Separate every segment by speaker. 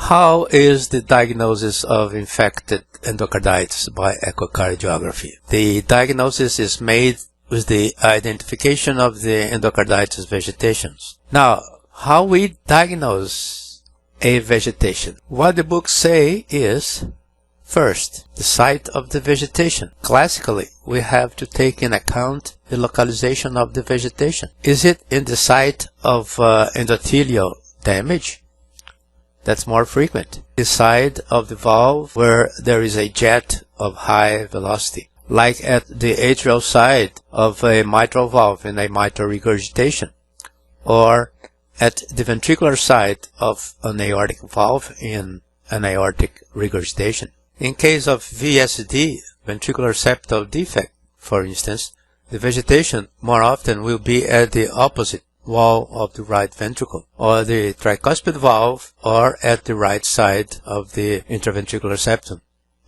Speaker 1: How is the diagnosis of infected endocarditis by echocardiography? The diagnosis is made with the identification of the endocarditis vegetations. Now, how we diagnose a vegetation? What the books say is, first, the site of the vegetation. Classically, we have to take in account the localization of the vegetation. Is it in the site of endothelial damage? That's more frequent. The side of the valve where there is a jet of high velocity, like at the atrial side of a mitral valve in a mitral regurgitation, or at the ventricular side of an aortic valve in an aortic regurgitation. In case of VSD, ventricular septal defect, for instance, the vegetation more often will be at the opposite wall of the right ventricle, or the tricuspid valve, or at the right side of the intraventricular septum.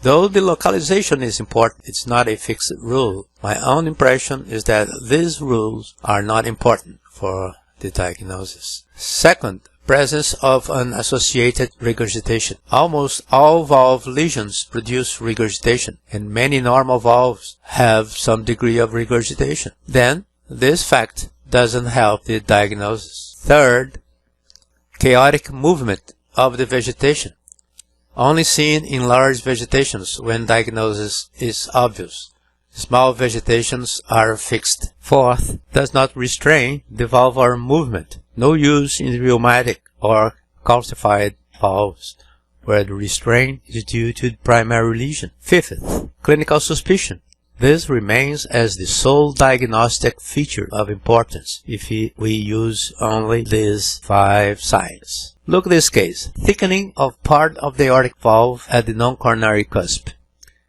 Speaker 1: Though the localization is important, it's not a fixed rule. My own impression is that these rules are not important for the diagnosis. Second, presence of an associated regurgitation. Almost all valve lesions produce regurgitation, and many normal valves have some degree of regurgitation. Then, this fact doesn't help the diagnosis. Third, chaotic movement of the vegetation. Only seen in large vegetations when diagnosis is obvious. Small vegetations are fixed. Fourth, does not restrain the valvular movement. No use in rheumatic or calcified valves, where the restraint is due to the primary lesion. Fifth, clinical suspicion. This remains as the sole diagnostic feature of importance if we use only these 5 signs. Look at this case. Thickening of part of the aortic valve at the non-coronary cusp.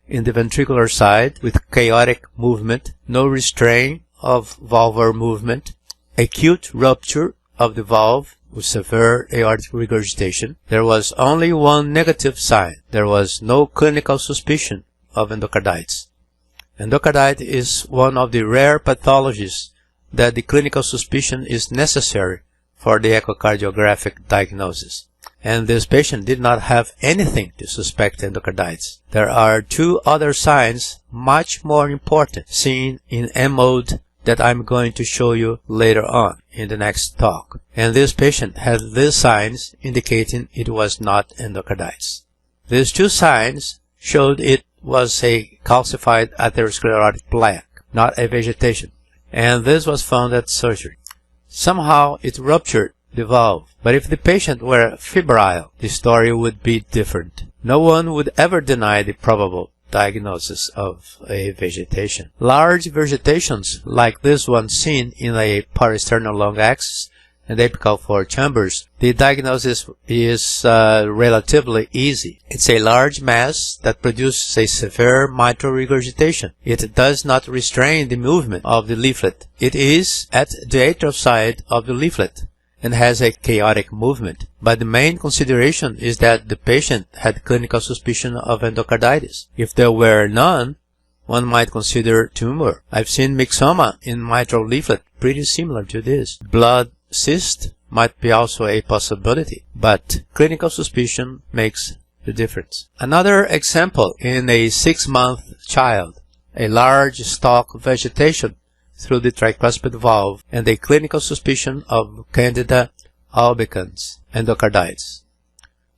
Speaker 1: In the ventricular side, with chaotic movement, no restraint of valvular movement, acute rupture of the valve with severe aortic regurgitation. There was only one negative sign. There was no clinical suspicion of endocarditis. Endocarditis is one of the rare pathologies that the clinical suspicion is necessary for the echocardiographic diagnosis. And this patient did not have anything to suspect endocarditis. There are 2 other signs much more important seen in M-mode that I'm going to show you later on in the next talk. And this patient had these signs indicating it was not endocarditis. These 2 signs showed it was a calcified atherosclerotic plaque, not a vegetation, and this was found at surgery. Somehow it ruptured the valve, but if the patient were febrile, the story would be different. No one would ever deny the probable diagnosis of a vegetation. Large vegetations, like this one seen in a parasternal long axis and apical 4 chambers, the diagnosis is relatively easy. It's a large mass that produces a severe mitral regurgitation. It does not restrain the movement of the leaflet. It is at the atrial side of the leaflet and has a chaotic movement. But the main consideration is that the patient had clinical suspicion of endocarditis. If there were none, one might consider tumor. I've seen myxoma in mitral leaflet, pretty similar to this. Blood cyst might be also a possibility, but clinical suspicion makes the difference. Another example, in a 6-month child, a large stalk vegetation through the tricuspid valve and a clinical suspicion of Candida albicans endocarditis.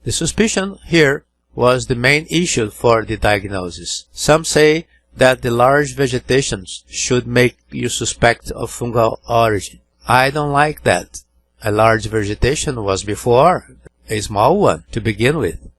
Speaker 1: The suspicion here was the main issue for the diagnosis. Some say that the large vegetations should make you suspect of fungal origin. I don't like that. A large vegetation was before a small one to begin with,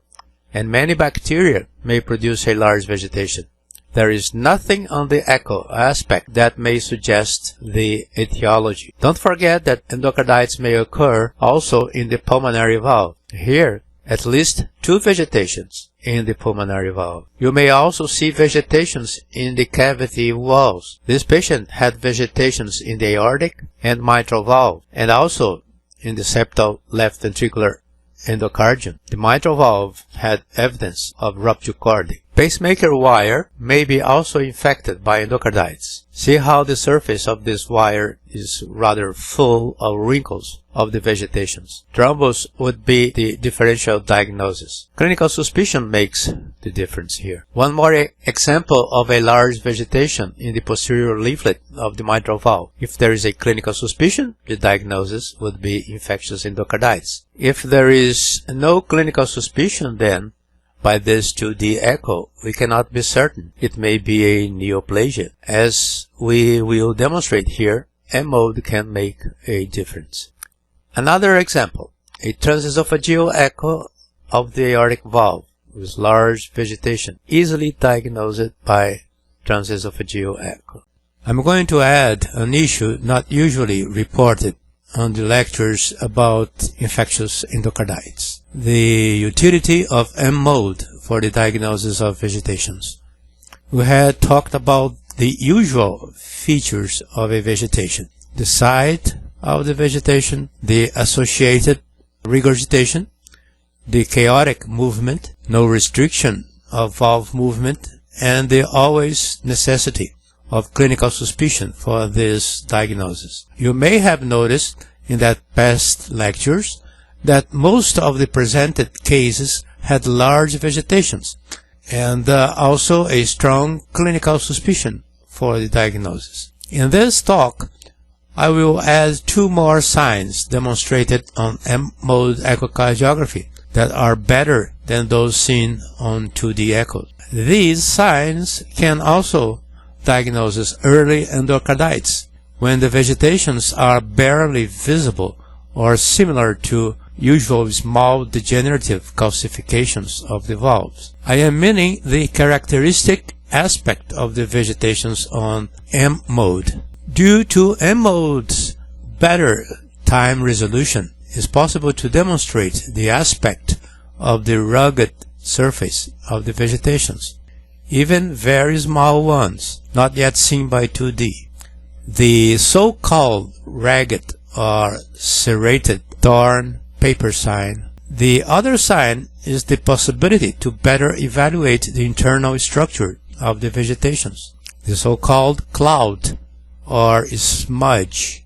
Speaker 1: and many bacteria may produce a large vegetation. There is nothing on the echo aspect that may suggest the etiology. Don't forget that endocarditis may occur also in the pulmonary valve. Here, at least 2 vegetations in the pulmonary valve. You may also see vegetations in the cavity walls. This patient had vegetations in the aortic and mitral valve, and also in the septal left ventricular endocardium. The mitral valve had evidence of rupture chordae. Pacemaker wire may be also infected by endocarditis. See how the surface of this wire is rather full of wrinkles of the vegetations. Thrombus would be the differential diagnosis. Clinical suspicion makes the difference here. One more example of a large vegetation in the posterior leaflet of the mitral valve. If there is a clinical suspicion, the diagnosis would be infectious endocarditis. If there is no clinical suspicion, then by this 2D echo, we cannot be certain. It may be a neoplasia. As we will demonstrate here, M-mode can make a difference. Another example, a transesophageal echo of the aortic valve with large vegetation, easily diagnosed by transesophageal echo. I'm going to add an issue not usually reported on the lectures about infectious endocarditis: the utility of M-mode for the diagnosis of vegetations. We had talked about the usual features of a vegetation: the site of the vegetation, the associated regurgitation, the chaotic movement, no restriction of valve movement, and the always necessity of clinical suspicion for this diagnosis. You may have noticed in that past lectures that most of the presented cases had large vegetations and also a strong clinical suspicion for the diagnosis. In this talk, I will add two more signs demonstrated on M-mode echocardiography that are better than those seen on 2D echoes. These signs can also diagnose early endocarditis when the vegetations are barely visible or similar to usual small degenerative calcifications of the valves. I am meaning the characteristic aspect of the vegetations on M-mode. Due to M-mode's better time resolution, it is possible to demonstrate the aspect of the rugged surface of the vegetations, even very small ones, not yet seen by 2D. The so-called ragged or serrated torn paper sign. The other sign is the possibility to better evaluate the internal structure of the vegetations, the so-called cloud or smudge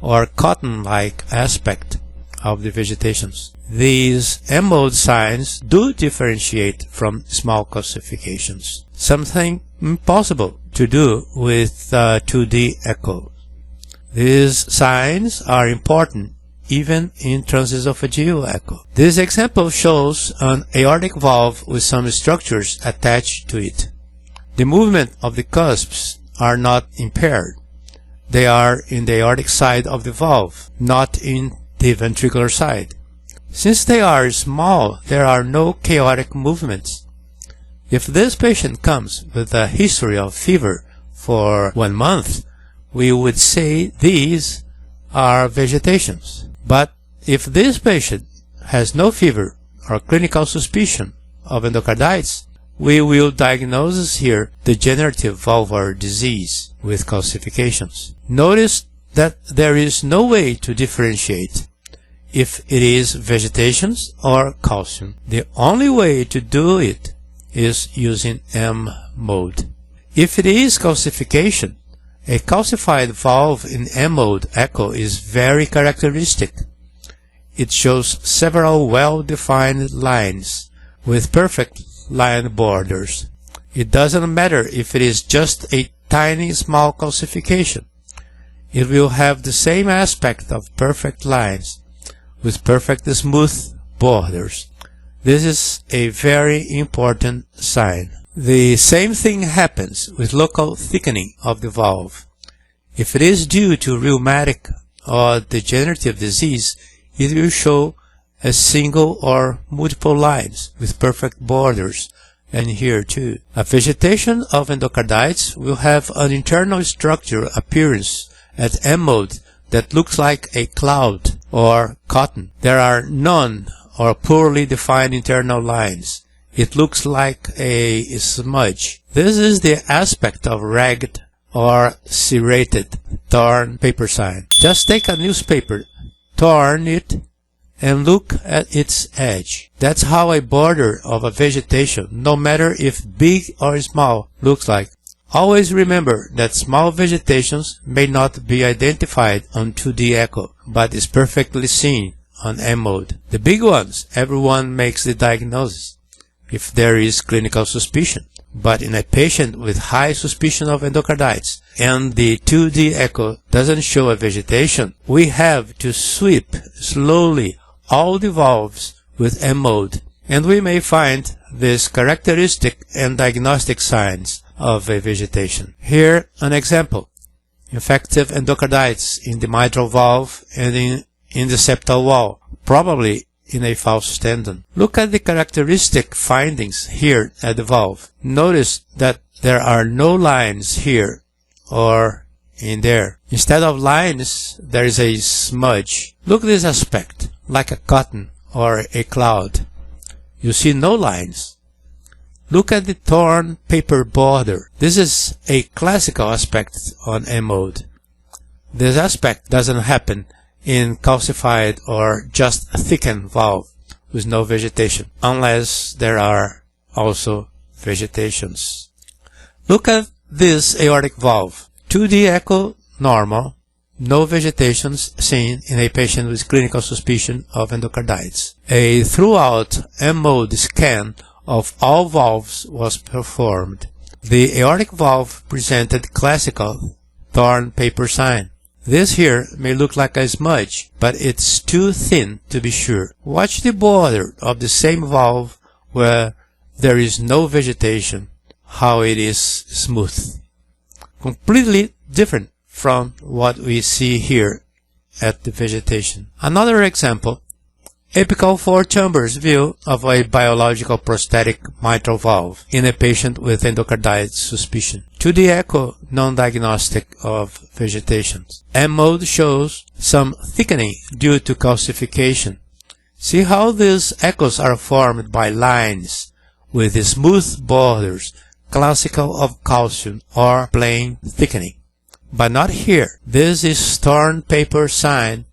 Speaker 1: or cotton-like aspect of the vegetations. These M-mode signs do differentiate from small calcifications, something impossible to do with 2D echo. These signs are important even in transesophageal echo. This example shows an aortic valve with some structures attached to it. The movement of the cusps are not impaired. They are in the aortic side of the valve, not in the ventricular side. Since they are small, there are no chaotic movements. If this patient comes with a history of fever for 1 month, we would say these are vegetations. But if this patient has no fever or clinical suspicion of endocarditis, we will diagnose here degenerative valvular disease with calcifications. Notice that there is no way to differentiate if it is vegetations or calcium. The only way to do it is using M-mode. If it is calcification, a calcified valve in M-mode echo is very characteristic. It shows several well-defined lines with perfect line borders. It doesn't matter if it is just a tiny small calcification. It will have the same aspect of perfect lines with perfect smooth borders. This is a very important sign. The same thing happens with local thickening of the valve. If it is due to rheumatic or degenerative disease, it will show as single or multiple lines with perfect borders, and here too. A vegetation of endocarditis will have an internal structure appearance at M-mode that looks like a cloud or cotton. There are none or poorly defined internal lines. It looks like a smudge. This is the aspect of ragged or serrated torn paper sign. Just take a newspaper, torn it, and look at its edge. That's how a border of a vegetation, no matter if big or small, looks like. Always remember that small vegetations may not be identified on 2D echo, but is perfectly seen on M mode. The big ones, everyone makes the diagnosis if there is clinical suspicion. But in a patient with high suspicion of endocarditis and the 2D echo doesn't show a vegetation, we have to sweep slowly all the valves with M mode, and we may find these characteristic and diagnostic signs of a vegetation. Here an example: infective endocarditis in the mitral valve and in the septal wall, probably in a false tendon. Look at the characteristic findings here at the valve. Notice that there are no lines here or in there. Instead of lines, there is a smudge. Look at this aspect, like a cotton or a cloud. You see no lines. Look at the torn paper border. This is a classical aspect on M mode. This aspect doesn't happen in calcified or just thickened valve with no vegetation, unless there are also vegetations. Look at this aortic valve. 2D echo normal, no vegetations seen in a patient with clinical suspicion of endocarditis. A throughout M mode scan of all valves was performed. The aortic valve presented classical torn paper sign. This here may look like a smudge, but it's too thin to be sure. Watch the border of the same valve where there is no vegetation, how it is smooth. Completely different from what we see here at the vegetation. Another example: apical four chambers view of a biological prosthetic mitral valve in a patient with endocarditis suspicion. 2D echo non-diagnostic of vegetations. M mode shows some thickening due to calcification. See how these echoes are formed by lines with smooth borders, classical of calcium or plain thickening. But not here. This is torn paper sign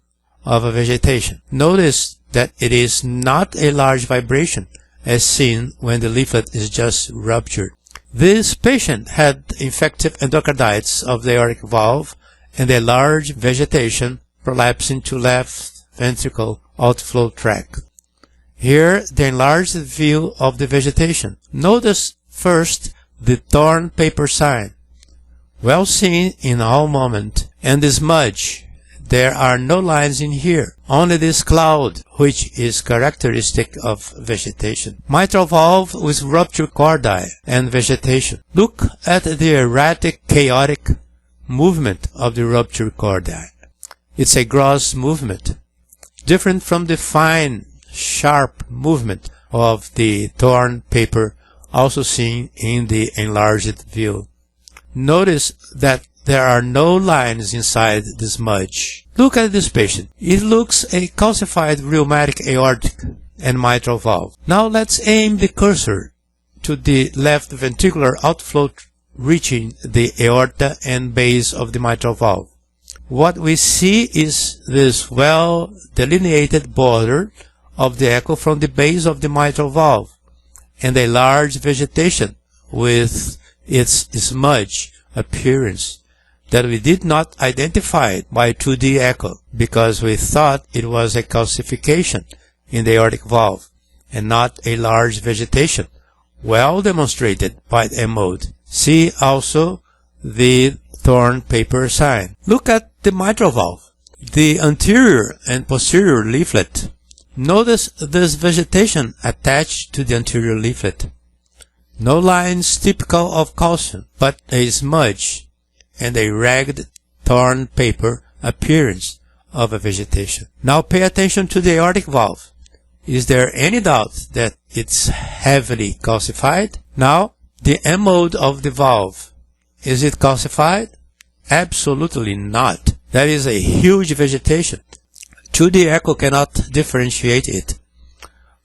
Speaker 1: of a vegetation. Notice that it is not a large vibration as seen when the leaflet is just ruptured. This patient had infective endocarditis of the aortic valve and a large vegetation prolapsing to left ventricle outflow tract. Here the enlarged view of the vegetation. Notice first the torn paper sign, well seen in all moment, and the smudge. There are no lines in here, only this cloud, which is characteristic of vegetation. Mitral valve with ruptured cordi and vegetation. Look at the erratic, chaotic movement of the ruptured cordi. It's a gross movement, different from the fine, sharp movement of the torn paper, also seen in the enlarged view. Notice that there are no lines inside the smudge. Look at this patient. It looks a calcified rheumatic aortic and mitral valve. Now let's aim the cursor to the left ventricular outflow reaching the aorta and base of the mitral valve. What we see is this well delineated border of the echo from the base of the mitral valve and a large vegetation with its smudge appearance that we did not identify by 2D echo because we thought it was a calcification in the aortic valve and not a large vegetation, well demonstrated by M mode. See also the torn paper sign. Look at the mitral valve, the anterior and posterior leaflet. Notice this vegetation attached to the anterior leaflet. No lines typical of calcium, but a smudge and a ragged, torn paper appearance of a vegetation. Now pay attention to the aortic valve. Is there any doubt that it's heavily calcified? Now, the M mode of the valve. Is it calcified? Absolutely not. That is a huge vegetation. 2D echo cannot differentiate it.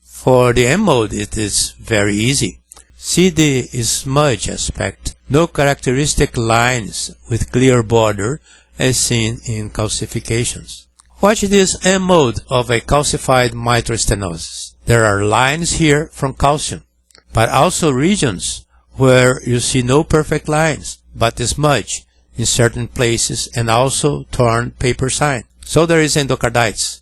Speaker 1: For the M mode, it is very easy. See the smudge aspect. No characteristic lines with clear border as seen in calcifications. Watch this M mode of a calcified mitral stenosis. There are lines here from calcium, but also regions where you see no perfect lines, but smudge in certain places and also torn paper sign. So there is endocarditis.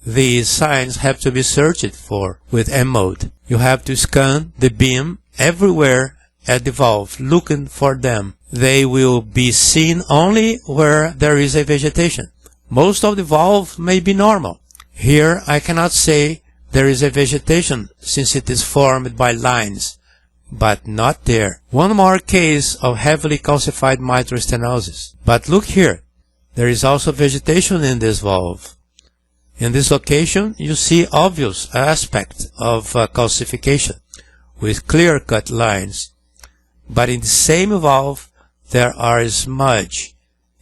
Speaker 1: These signs have to be searched for with M mode. You have to scan the beam everywhere at the valve looking for them. They will be seen only where there is a vegetation. Most of the valve may be normal. Here I cannot say there is a vegetation since it is formed by lines, but not there. One more case of heavily calcified mitral stenosis. But look here, there is also vegetation in this valve. In this location you see obvious aspect of calcification with clear-cut lines. But in the same valve there are smudge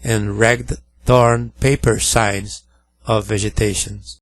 Speaker 1: and ragged torn paper signs of vegetations.